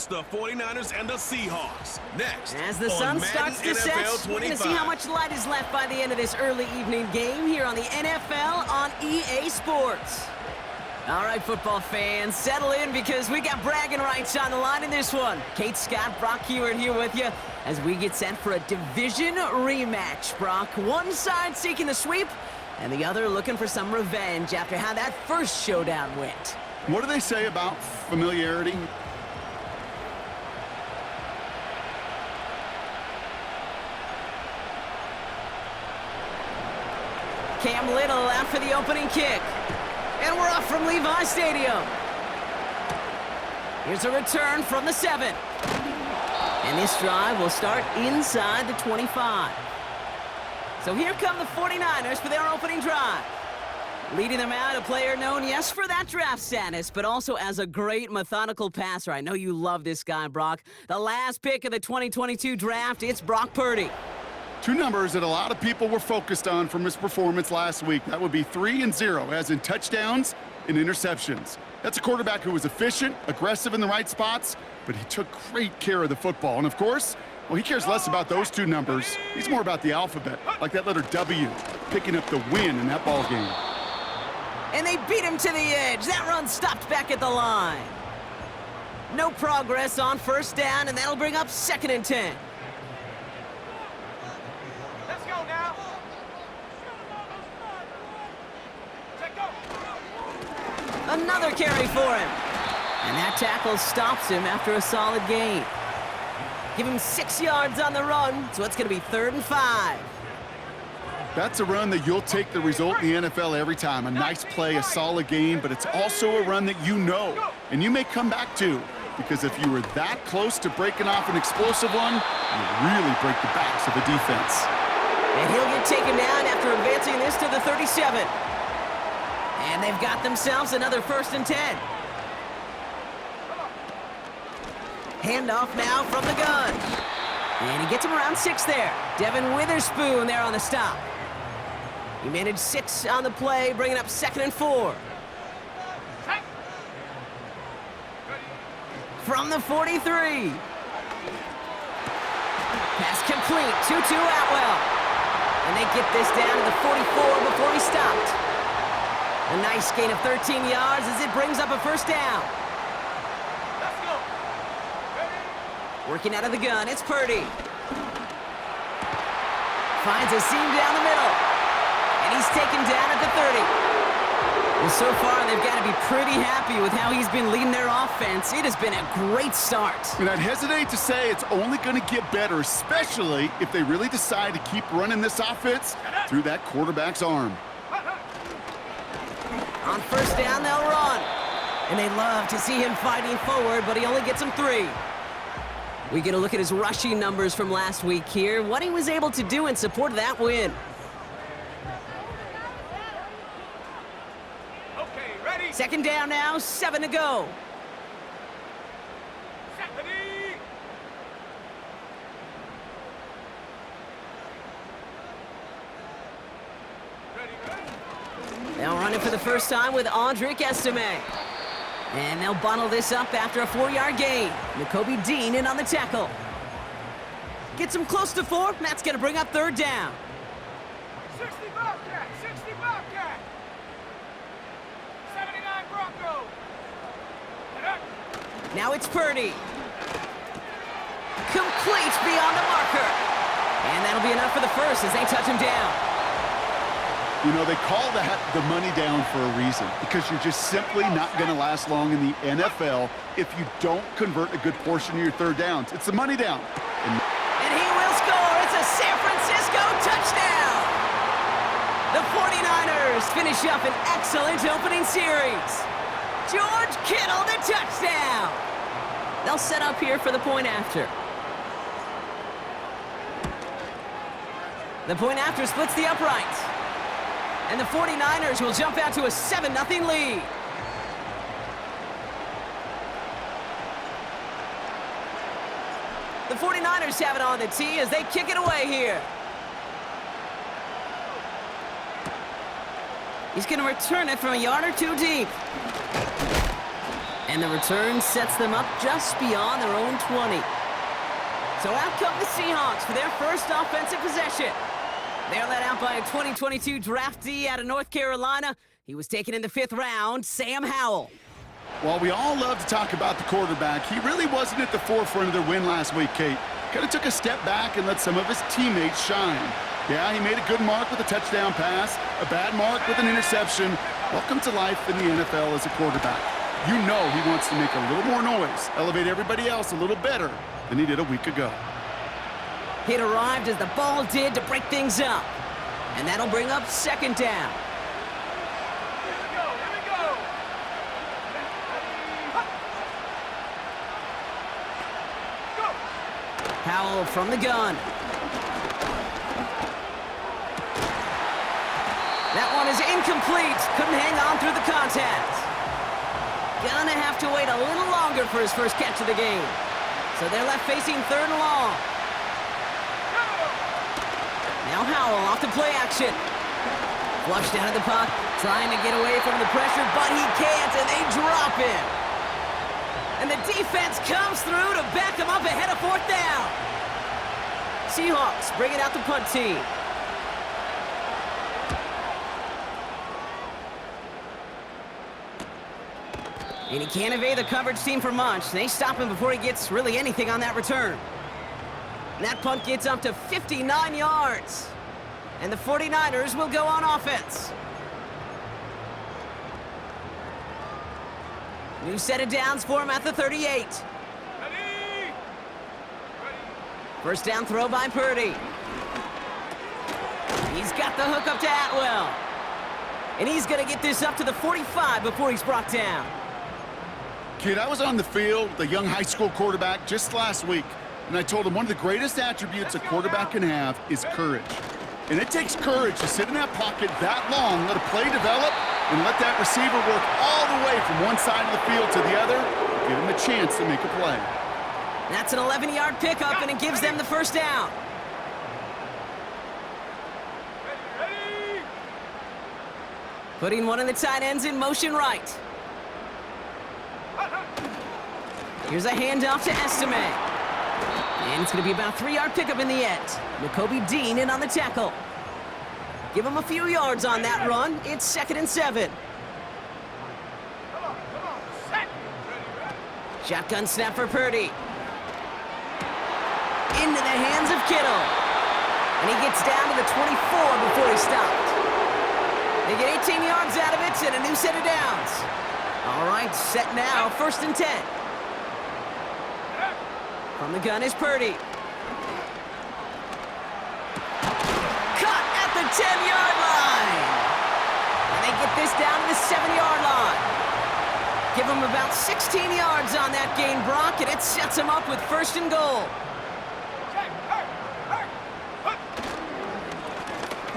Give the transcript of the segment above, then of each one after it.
It's the 49ers and the Seahawks. Next, as the on sun Madden starts to set, NFL we're going to see how much light is left by the end of this early evening game here on the NFL on EA Sports. All right, football fans, settle in because we got bragging rights on the line in this one. Kate Scott, Brock Heward here with you as we get set for a division rematch. Brock, one side seeking the sweep and the other looking for some revenge after how that first showdown went. What do they say about familiarity? Cam Little out for the opening kick. And we're off from Levi Stadium. Here's a return from the 7. And this drive will start inside the 25. So here come the 49ers for their opening drive. Leading them out, a player known, yes, for that draft status, but also as a great methodical passer. I know you love this guy, Brock. The last pick of the 2022 draft, it's Brock Purdy. Two numbers that a lot of people were focused on from his performance last week. That would be 3 and 0, as in touchdowns and interceptions. That's a quarterback who was efficient, aggressive in the right spots, but he took great care of the football. And of course, well, he cares less about those two numbers. He's more about the alphabet, like that letter W, picking up the win in that ball game. And they beat him to the edge. That run stopped back at the line. No progress on first down, and that'll bring up 2nd and 10. Let's go now. Another carry for him. And that tackle stops him after a solid gain. Give him 6 yards on the run, so it's going to be 3rd and 5. That's a run that you'll take the result in the NFL every time. A nice play, a solid game, but it's also a run that you know, and you may come back to, because if you were that close to breaking off an explosive one, you really break the backs of the defense. And he'll get taken down after advancing this to the 37. And they've got themselves another 1st and 10. Handoff now from the gun. And he gets him around 6 there. Devin Witherspoon there on the stop. He managed 6 on the play, bringing up 2nd and 4. From the 43. Pass complete, 2-2 Atwell. And they get this down to the 44 before he stopped. A nice gain of 13 yards as it brings up a 1st down. Let's go. Working out of the gun, it's Purdy. Finds a seam down the middle. And he's taken down at the 30. Well, so far, they've got to be pretty happy with how he's been leading their offense. It has been a great start. And I'd hesitate to say it's only going to get better, especially if they really decide to keep running this offense through that quarterback's arm. On 1st down, they'll run. And they love to see him fighting forward, but he only gets him 3. We get a look at his rushing numbers from last week here, what he was able to do in support of that win. Okay, ready. 2nd down now, 7 to go. Ready. They'll run it for the first time with Audric Estime. And they'll bottle this up after a 4-yard gain. Nakobe Dean in on the tackle. Gets him close to 4. That's going to bring up 3rd down. 60 Bobcat, 60 Bobcat. 79 Bronco. Now it's Purdy. Complete beyond the marker. And that'll be enough for the 1st as they touch him down. You know, they call that the money down for a reason, because you're just simply not going to last long in the NFL if you don't convert a good portion of your 3rd downs. It's the money down. And he will score. It's a San Francisco touchdown. The 49ers finish up an excellent opening series. George Kittle, the touchdown. They'll set up here for the point after. The point after splits the uprights. And the 49ers will jump out to a 7-0 lead. The 49ers have it on the tee as they kick it away here. He's going to return it from a yard or 2 deep. And the return sets them up just beyond their own 20. So out come the Seahawks for their first offensive possession. They're led out by a 2022 draftee out of North Carolina. He was taken in the 5th round, Sam Howell. While we all love to talk about the quarterback, he really wasn't at the forefront of their win last week, Kate. Kind of took a step back and let some of his teammates shine. Yeah, he made a good mark with a touchdown pass, a bad mark with an interception. Welcome to life in the NFL as a quarterback. You know he wants to make a little more noise, elevate everybody else a little better than he did a week ago. It arrived as the ball did to break things up. And that'll bring up 2nd down. Here we go, here we go. Go. Howell from the gun. That one is incomplete. Couldn't hang on through the contact. Gonna have to wait a little longer for his first catch of the game. So they're left facing 3rd and long. Now Howell off to play action. Flushed out of the puck, trying to get away from the pressure, but he can't, and they drop him. And the defense comes through to back him up ahead of 4th down. Seahawks bringing out the punt team. And he can't evade the coverage team for much. They stop him before he gets really anything on that return. And that punt gets up to 59 yards. And the 49ers will go on offense. New set of downs for him at the 38. Ready. First down throw by Purdy. He's got the hook up to Atwell. And he's going to get this up to the 45 before he's brought down. Kid, I was on the field, the young high school quarterback, just last week, and I told him one of the greatest attributes a quarterback can have is courage. And it takes courage to sit in that pocket that long, let a play develop, and let that receiver work all the way from one side of the field to the other, give him a chance to make a play. That's an 11-yard pickup, and it gives them the first down. Ready. Putting one of the tight ends in motion right. Here's a handoff to Estime. And it's going to be about a 3-yard pickup in the end. Nakobe Dean in on the tackle. Give him a few yards on that run. It's 2nd and 7. Come on, set. Ready. Shotgun snap for Purdy. Into the hands of Kittle. And he gets down to the 24 before he stopped. They get 18 yards out of it and a new set of downs. All right, set now, 1st and 10. From the gun is Purdy. Cut at the 10-yard line. And they get this down to the 7-yard line. Give them about 16 yards on that gain, Brock, and it sets them up with 1st and goal. Check.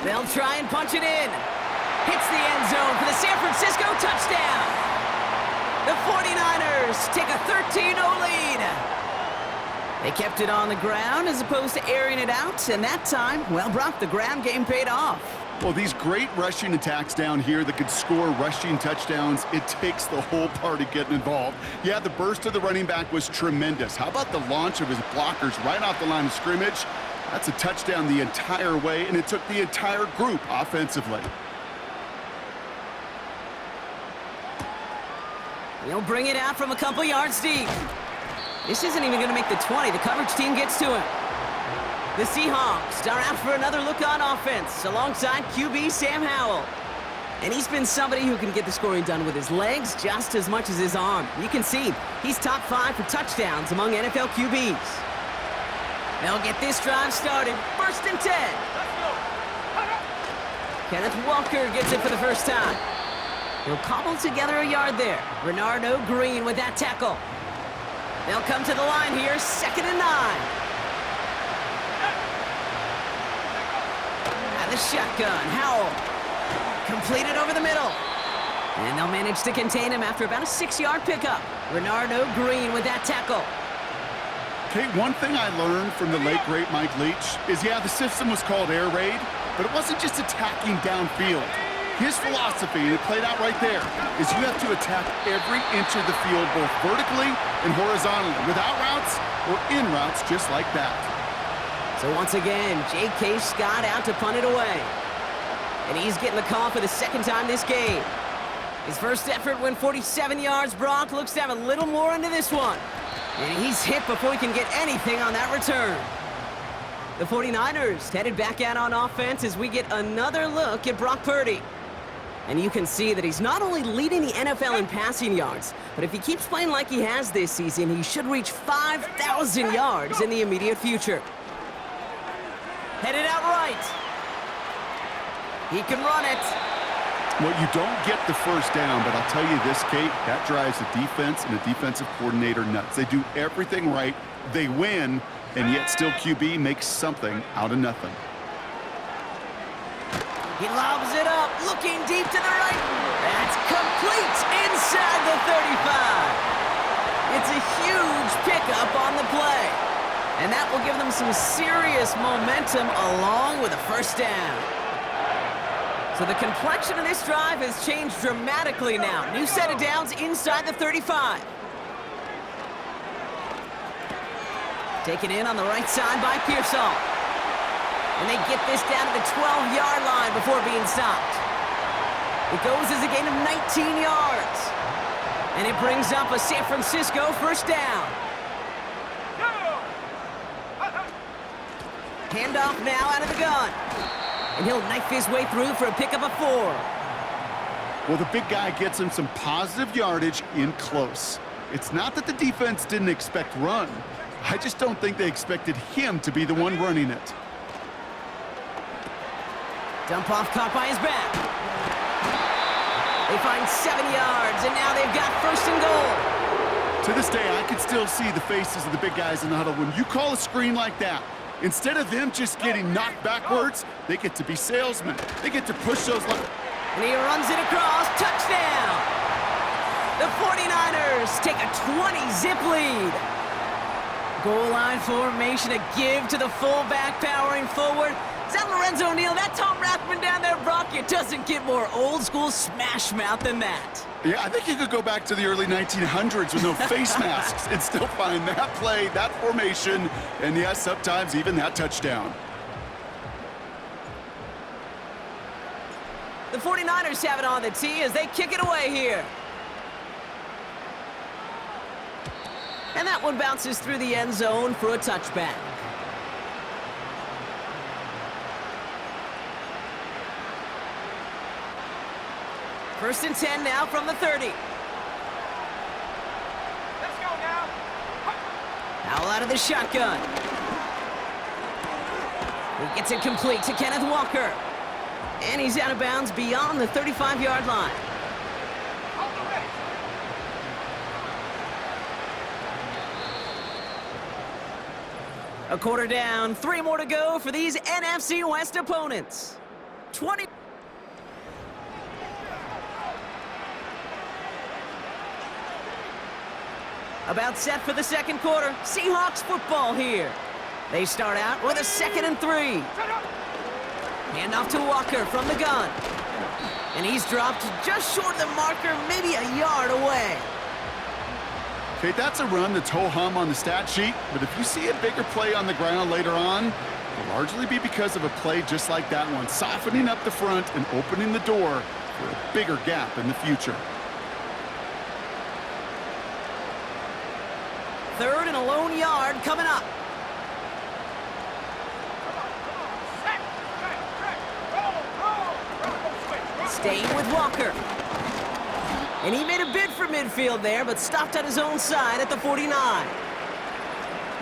They'll try and punch it in. Hits the end zone for the San Francisco touchdown. The 49ers take a 13-0 lead. They kept it on the ground as opposed to airing it out, and that time, well, Brock, the ground game paid off. Well, these great rushing attacks down here that could score rushing touchdowns, it takes the whole party getting involved. Yeah, the burst of the running back was tremendous. How about the launch of his blockers right off the line of scrimmage? That's a touchdown the entire way, and it took the entire group offensively. He'll bring it out from a couple yards deep. This isn't even going to make the 20. The coverage team gets to him. The Seahawks are out for another look on offense alongside QB Sam Howell. And he's been somebody who can get the scoring done with his legs just as much as his arm. You can see he's top 5 for touchdowns among NFL QBs. They'll get this drive started. 1st and 10. Let's go. Kenneth Walker gets it for the first time. He'll cobble together a yard there. Renardo Green with that tackle. They'll come to the line here, 2nd and 9. And the shotgun, Howell. Completed over the middle. And they'll manage to contain him after about a 6-yard pickup. Renardo Green with that tackle. Kate, one thing I learned from the late, great Mike Leach is, yeah, the system was called air raid, but it wasn't just attacking downfield. His philosophy, and it played out right there, is you have to attack every inch of the field, both vertically and horizontally, without routes or in routes just like that. So once again, J.K. Scott out to punt it away. And he's getting the call for the second time this game. His first effort went 47 yards. Brock looks to have a little more into this one. And he's hit before he can get anything on that return. The 49ers headed back out on offense as we get another look at Brock Purdy. And you can see that he's not only leading the NFL in passing yards, but if he keeps playing like he has this season, he should reach 5,000 yards in the immediate future. Headed out right. He can run it. Well, you don't get the first down, but I'll tell you this, Kate, that drives the defense and the defensive coordinator nuts. They do everything right, they win, and yet still QB makes something out of nothing. He lobs it up, looking deep to the right. That's complete inside the 35. It's a huge pickup on the play. And that will give them some serious momentum along with a first down. So the complexion of this drive has changed dramatically now. New set of downs inside the 35. Taken in on the right side by Pearsall. And they get this down to the 12-yard line before being stopped. It goes as a gain of 19 yards. And it brings up a San Francisco first down. Handoff now out of the gun. And he'll knife his way through for a pickup of 4. Well, the big guy gets him some positive yardage in close. It's not that the defense didn't expect run. I just don't think they expected him to be the one running it. Dump off caught by his back. They find 7 yards, and now they've got first and goal. To this day, I can still see the faces of the big guys in the huddle. When you call a screen like that, instead of them just getting knocked backwards, they get to be salesmen. They get to push those lines. And he runs it across. Touchdown! The 49ers take a 20-zip lead. Goal line formation, a give to the fullback powering forward. Is that Lorenzo Neal? That Tom Rathman down there, Brock? It doesn't get more old-school smash mouth than that. Yeah, I think you could go back to the early 1900s with no face masks and still find that play, that formation, and yes, sometimes even that touchdown. The 49ers have it on the tee as they kick it away here. And that one bounces through the end zone for a touchback. First and 10 now from the 30. Let's go now. Howell out of the shotgun. He gets it complete to Kenneth Walker. And he's out of bounds beyond the 35-yard line. On the ready. A quarter down, 3 more to go for these NFC West opponents. 20. About set for the second quarter. Seahawks football here. They start out with a 2nd and 3. Set up. Handoff to Walker from the gun. And he's dropped just short of the marker, maybe a yard away. Okay, that's a run that's ho-hum on the stat sheet, but if you see a bigger play on the ground later on, it'll largely be because of a play just like that one, softening up the front and opening the door for a bigger gap in the future. 3rd and a lone yard coming up. Set. Track. Roll. Switch. Staying with Walker. And he made a bid for midfield there, but stopped on his own side at the 49.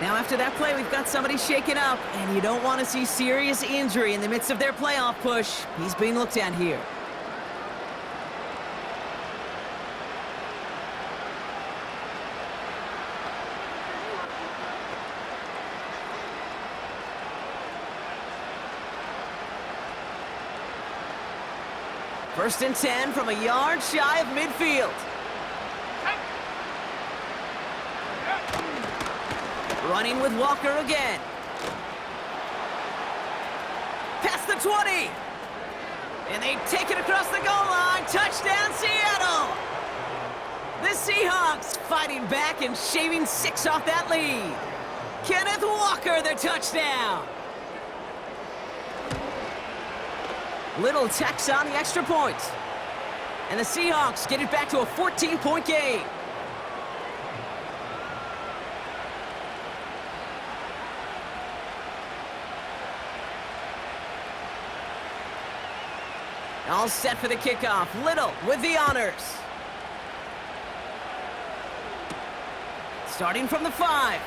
Now after that play, we've got somebody shaken up, and you don't want to see serious injury in the midst of their playoff push. He's being looked at here. First and 10 from a yard shy of midfield. Running with Walker again. Past the 20. And they take it across the goal line. Touchdown, Seattle! The Seahawks fighting back and shaving 6 off that lead. Kenneth Walker, the touchdown. Little tacks on the extra point. And the Seahawks get it back to a 14-point game. All set for the kickoff. Little with the honors. Starting from the 5.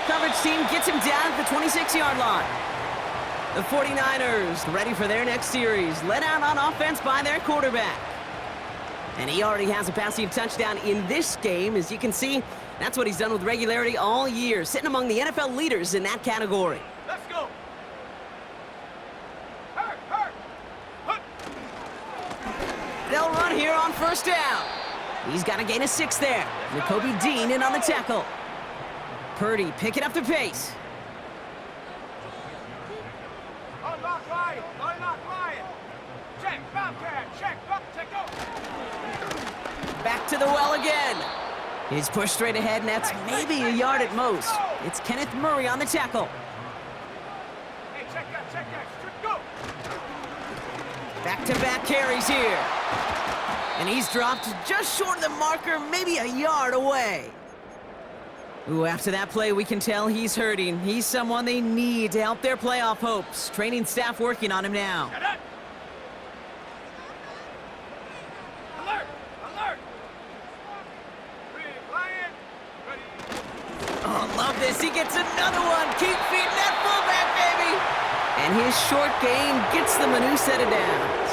Coverage team gets him down at the 26-yard line. The 49ers ready for their next series. Led out on offense by their quarterback. And he already has a passing touchdown in this game. As you can see, that's what he's done with regularity all year, sitting among the NFL leaders in that category. Let's go. Hurt. They'll run here on first down. He's got to gain a 6 there. Jacoby Dean in on the tackle. Purdy picking up the pace. Unlock Lion. Check, Bobcat. Check, go. Back to the well again. He's pushed straight ahead, and that's maybe a yard at most. It's Kenneth Murray on the tackle. Hey, check that. Go. Back-to-back carries here. And he's dropped just short of the marker, maybe a yard away. Ooh, after that play, we can tell he's hurting. He's someone they need to help their playoff hopes. Training staff working on him now. Get up. Alert. Big Lion. Ready. Oh, love this. He gets another one. Keep feeding that fullback, baby. And his short game gets them a new set of downs.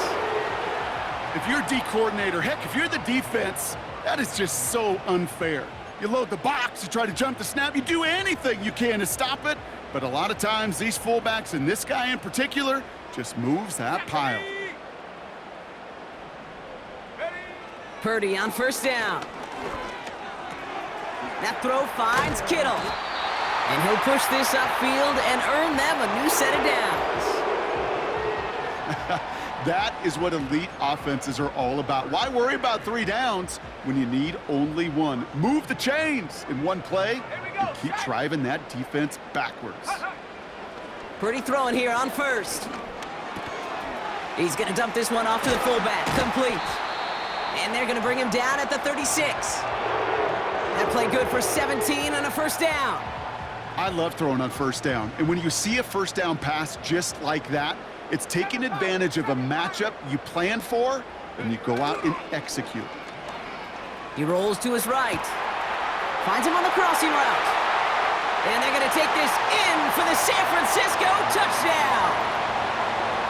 If you're a D coordinator, heck, if you're the defense, that is just so unfair. You load the box, you try to jump the snap, you do anything you can to stop it. But a lot of times, these fullbacks, and this guy in particular, just moves that pile. Ready. Purdy on first down. That throw finds Kittle. And he'll push this upfield and earn them a new set of downs. That is what elite offenses are all about. Why worry about 3 downs when you need only 1? Move the chains in one play and keep driving that defense backwards. Purdy throwing here on first. He's going to dump this one off to the fullback. Complete. And they're going to bring him down at the 36. That play good for 17 and a first down. I love throwing on first down. And when you see a first down pass just like that, it's taking advantage of a matchup you plan for, and you go out and execute. He rolls to his right. Finds him on the crossing route. And they're going to take this in for the San Francisco touchdown.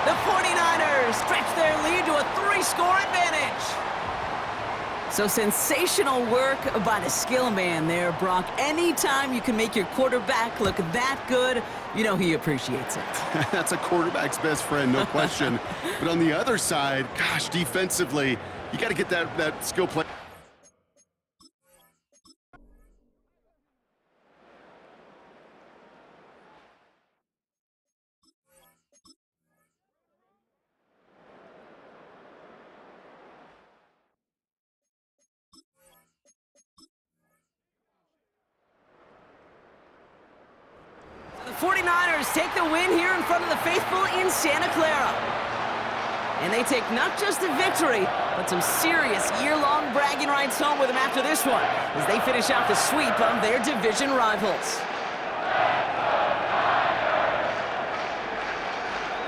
The 49ers stretch their lead to a 3-score advantage. So sensational work by the skill man there, Brock. Anytime you can make your quarterback look that good, you know he appreciates it. That's a quarterback's best friend, no question. But on the other side, gosh, defensively, you got to get that skill play. The 49ers take the win here in front of the faithful in Santa Clara. And they take not just a victory, but some serious year-long bragging rights home with them after this one, as they finish out the sweep of their division rivals.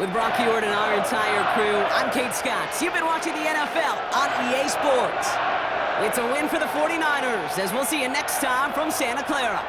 With Brock Hewitt and our entire crew, I'm Kate Scott. You've been watching the NFL on EA Sports. It's a win for the 49ers, as we'll see you next time from Santa Clara.